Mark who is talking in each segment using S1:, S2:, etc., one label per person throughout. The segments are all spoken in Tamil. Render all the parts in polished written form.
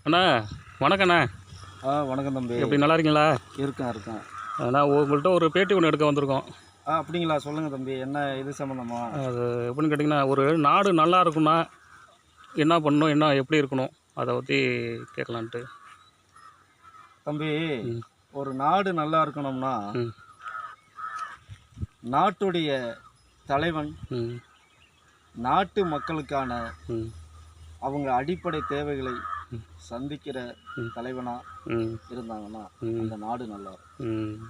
S1: அண்ணா வணக்கண்ணா.
S2: வணக்கம் தம்பி.
S1: எப்படி நல்லா இருக்கீங்களா?
S2: இருக்கேன்.
S1: நான் உங்கள்கிட்ட ஒரு பேட்டி ஒன்று எடுக்க வந்திருக்கோம்.
S2: அப்படிங்களா? சொல்லுங்கள் தம்பி, என்ன இது சம்மந்தமா?
S1: அது எப்படின்னு கேட்டிங்கன்னா, ஒரு நாடு நல்லா இருக்குன்னா என்ன பண்ணணும், என்ன எப்படி இருக்கணும், அதை பற்றி கேட்கலான்ட்டு.
S2: தம்பி, ஒரு நாடு நல்லா இருக்கணும்னா
S1: ம்
S2: நாட்டுடைய தலைவன்
S1: ம்
S2: நாட்டு மக்களுக்கான
S1: ம்
S2: அவங்க அடிப்படை தேவைகளை சந்திக்கிற தலைவனா இருந்தாங்கன்னா அந்த நாடு நல்லா இருக்கும்.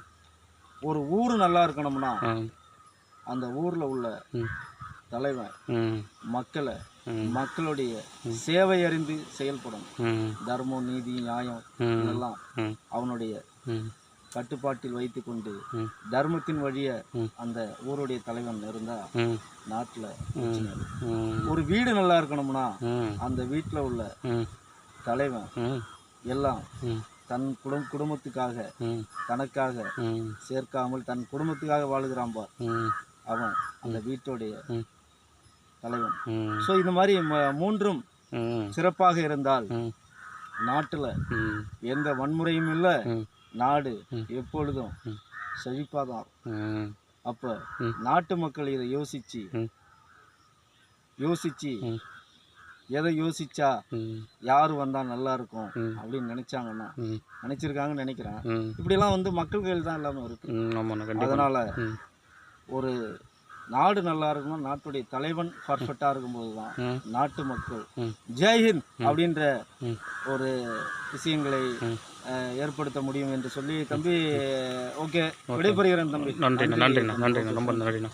S2: ஒரு ஊர் நல்லா இருக்கணும்னா அந்த ஊர்ல உள்ள தலைவன் மக்களுடைய சேவை அறிந்து செயல்படணும். தர்மம், நீதி, நியாயம் இதெல்லாம் அவனுடைய கட்டுப்பாட்டில் வைத்து கொண்டு தர்மத்தின் வழிய அந்த ஊருடைய தலைவன் இருந்தா நாட்டுல ஒரு வீடு நல்லா இருக்கணும்னா அந்த வீட்டுல உள்ள தலைவன் எல்லாம் தன் குடும்பத்துக்காக தனக்காக சேர்க்காமல் தன் குடும்பத்துக்காக வாழுகிறான் பார், அவன் அந்த வீட்டுடைய தலைவன். ஸோ இந்த மாதிரி மூன்றும் சிறப்பாக இருந்தால் நாட்டுல எந்த வன்முறையும் இல்லை, நாடு எப்பொழுதும் செழிப்பாதான். அப்ப நாட்டு மக்கள் இதை யோசிச்சு எதை யோசிச்சா யாரு வந்தா நல்லா இருக்கும் அப்படின்னு நினைச்சிருக்காங்கன்னு நினைக்கிறேன். இப்படியெல்லாம் மக்கள் கையில் தான் எல்லாமே இருக்கு. அதனால ஒரு நாடு நல்லா இருக்கணும், நாட்டுடைய தலைவன் பர்ஃபெக்டா இருக்கும்போது தான் நாட்டு மக்கள் ஜெய்ஹிந்த் அப்படின்ற ஒரு விஷயங்களை ஏற்படுத்த முடியும் என்று சொல்லி தம்பி, ஓகே, விடைபெறுகிறேன் தம்பி.
S1: நன்றி, ரொம்ப நன்றிண்ணா.